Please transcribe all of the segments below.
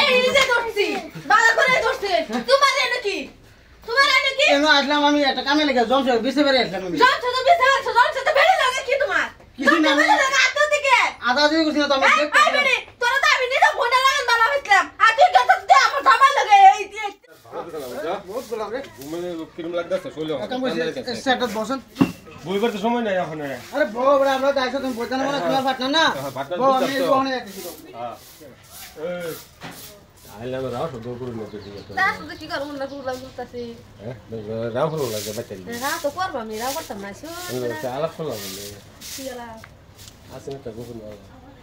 এই নিজে ধরছি বালা করে ধরছে তোমার এনে কি কেন আসলাম আমি একটা কামে লেগে জমছে বিছে বেরে আসলাম আমি জমছে তো বিছে আছে জমছে তো বেরে লাগে কি তোমার কিছু না আদা দিকে কিছু না তো আমি এই বেরে তোরা তো আমি নিজে ফোন লাগান বালা হইছিলাম আর তুই কত দে আমার জামাই লাগে এই বহুত গোলাম রে ঘুমে কিরম লাগতাছে চলো সেটত বসন বইবার তো সময় নাই এখন আরে বড় বড় আমরা যাইছো তুমি বইতা না মানে তোমার পার্টনার না বড় আমি ওখানে যাইতেছি হ্যাঁ এই আইলাম রাও সব করে নিতে ঠিক আছে না শুধু কি করব না পুরো লাগতাছে হ্যাঁ রাও ভালো লাগে বাচ্চালি রাও তো করব আমি রাও করতাম না শুন চালা ফলো বলে কি আলা আসলে তো গোপন না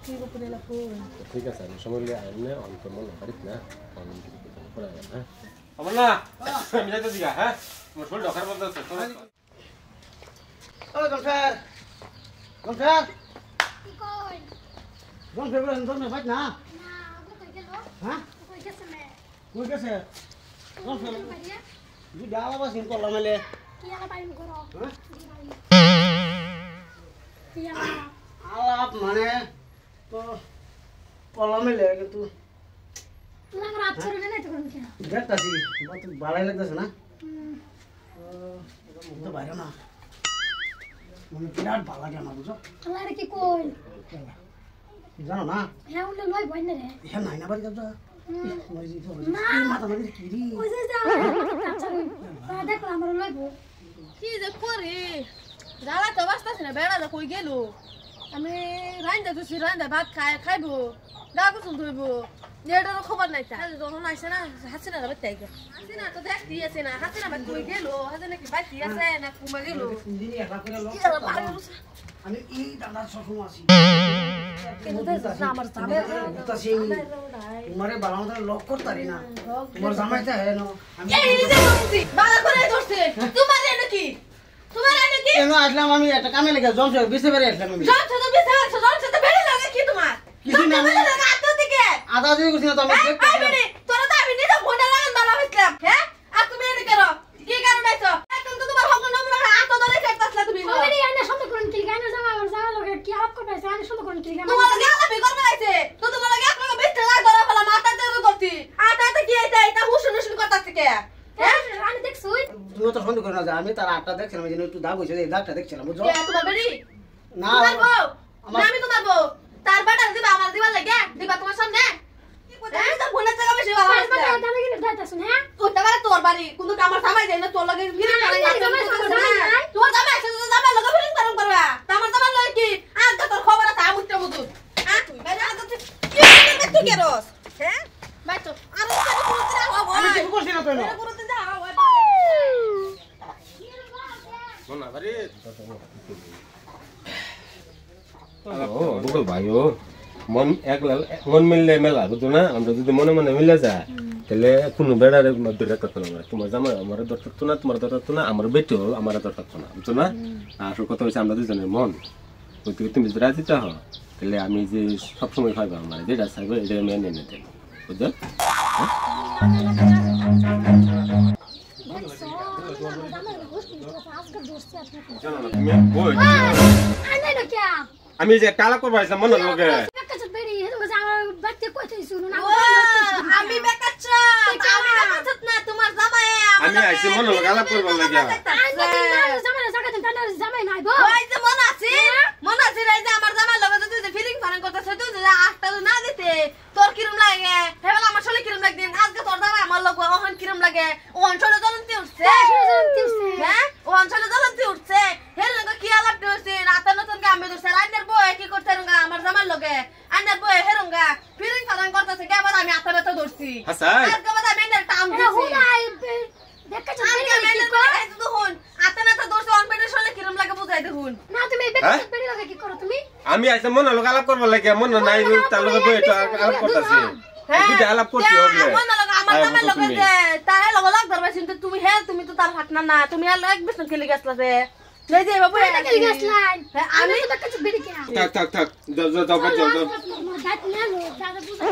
কি গোপন না ফোন ঠিক আছে আমি সময় নিয়ে আইলে অন্ত মন করিস না আমি কিছু করে না আমার না আমি যাইতে দিগা হ্যাঁ আমার শরীর খারাপ হচ্ছে ও গংসার গংসার কি কই গংসার বলেন তুমি বাইত না না ও কই গেল হ্যাঁ কই গেছে গংসার জি ডালা বাসিন করলাম মেলে কি আলা পাইম করো হ্যাঁ কি আলাপ মানে তো করলাম মেলে কিন্তু লাগা রাত ছড়ে না তো কোন কি দেখতাছি বহুত ভালো লাগতেছে না তো বাইরে না মনে বিরাট ভালো লাগে আমার বুঝো আরে কি কই জানো না হ্যাঁ উনি লই বই না রে হ্যাঁ নাই না বাড়ি যাও না মাথা মারি কি রে ওই যে যা আচ্ছা দেখলাম আমার লইব কি যে করি জালা তো বাসতাছ না বেড়া যা কই গেল আমি রান্দা দুছি রান্দা ভাত খাইবো দাগু শুন ধইব এটার খবর নাই তা যখন আইছে না হাসিনা যাবে তাই গো হাসিনা তো দেখতে আছে না হাসিনা বাদ কই গেল হাসিনা কি বাকি আছে না কুমা গেল দিদি একলা করে লক আমি এই দাদা সরকম আছি কেন তো আমার জামাই তাসি তোমারে বালামত লক করতারি না তোমার জামাইটা হে না আমি এই নিজে ধরছি বালা করে ধরছে তোমার এনে কি কেন আসলাম আমি একটা কামে লেগে জমছে বিছে বেরে আসলাম আমি জমছে তো বিছে আছে জমছে তো বেরে লাগে কি তোমার কিছু না আদা দিয়ে কিছু না তো আমি এই বেরে তোরা তো আমি নিজে ফোন লাগান বালা হইছিলাম হ্যাঁ আর তুমি এনে কেন কি কারণ আইছো এখন তো তোমার হক নম্বর আতো ধরে কাটতাছলা তুমি ওরে আইনা শব্দ করুন কি গানা জামা আমার জামা লগে কি আলাপ করতেছ আমি শব্দ করুন কি গানা তোমার লাগে আলাপ করবে আইছে তো তোমার লাগে এক লগে বেস্ট লাগা ধরা ফলা মাথা ধরে করতি আটাতে কি আইতা এটা হুশুন হুশুন করতাছ কে হ্যাঁ আমি দেখছুই তুমি তো সন্দেহ করো না আমি তার আটটা দেখছিলাম এই জন্য একটু দাগ হইছে এই দাগটা দেখছিলাম বুঝছো তোমার বাড়ি না আমি তোমার বউ তার বাটা দিবা আমার দিবা লাগে দিবা তোমার সামনে কি কথা আমি তো ফোনে টাকা বেশি বাবা বাটা দাঁড়া গিয়ে দাঁড়া শুন হ্যাঁ ওটা বারে তোর বাড়ি কিন্তু আমার সামাই যায় না তোর লাগে ফিরে করে না তোর জামাই আছে তো জামাই লাগে ফিরে করম করবা আমার জামাই লয় কি আজ তো তোর খবর আছে আমি উঠতে বুঝু হ্যাঁ তুই বাইরে আজ তুই কি করছ হ্যাঁ বাইতো আরে আমি কিছু করছি না তুই বুকল ভাইও মন মন মিললে মেলা বুঝছো না আমরা যদি মনে মনে মিলে যায় তাহলে কোনো বেড়ারে দূরে করতে না তোমার জামাই আমার দর থাকতো না তোমার দর থাকতো না আমার বেটিও আমার দর থাকতো না বুঝছো না আসল কথা হচ্ছে আমরা দুজনের মন তুমি যদি রাজি চাও তাহলে আমি যে সবসময় খাইবো আমার যেটা চাইবো এটা আমি এনে নিতে বুঝছো আমি যে টালা করবো মনে লোকে আমি আইছি মনে লোক আলাপ করবো লাগে তোর কিরম লাগে আমার শরীর কিরম লাগে আজকে তোর দামা আমার লোক ওখান কিরম লাগে ও অঞ্চলে জ্বলন্তি উঠছে হ্যাঁ ও অঞ্চলে জ্বলন্তি উঠছে হের লগে কি আলাপ দিছে নাতা নতুন কে আমি ধরছে রাইনের বই কি করতে রঙ্গা আমার জামার লগে আইনের বই হেরঙ্গা ফিরিং ফাদান করতেছে কে আবার আমি আতা ব্যথা ধরছি হাসাই আজকে বাদা মেনের টাম দিছি দেখছ মেনের কি তো হন আতা নাতা ধরছে অন পেটের শরীর কিরম লাগে বুঝাই দেখুন না তুমি বেকার পেড়ি লাগে কি করো তুমি আমি আইছে মন লগে আলাপ করব লাগে মন নাই তার লগে বই আলাপ করতেছি তুই আলাপ করছি হবে মন লগে আমার জামার লগে যে তাহে লগে লাগ ধরবা কিন্তু তুমি হে তুমি তো তার হাত না তুমি আর এক বিষ্ণু খেলি গেছলা যে লই যে বাবু এটা খেলি গেছলাই আমি তো কিছু বিড়ি কে থাক যাও দাঁত না লো দাদা বুঝা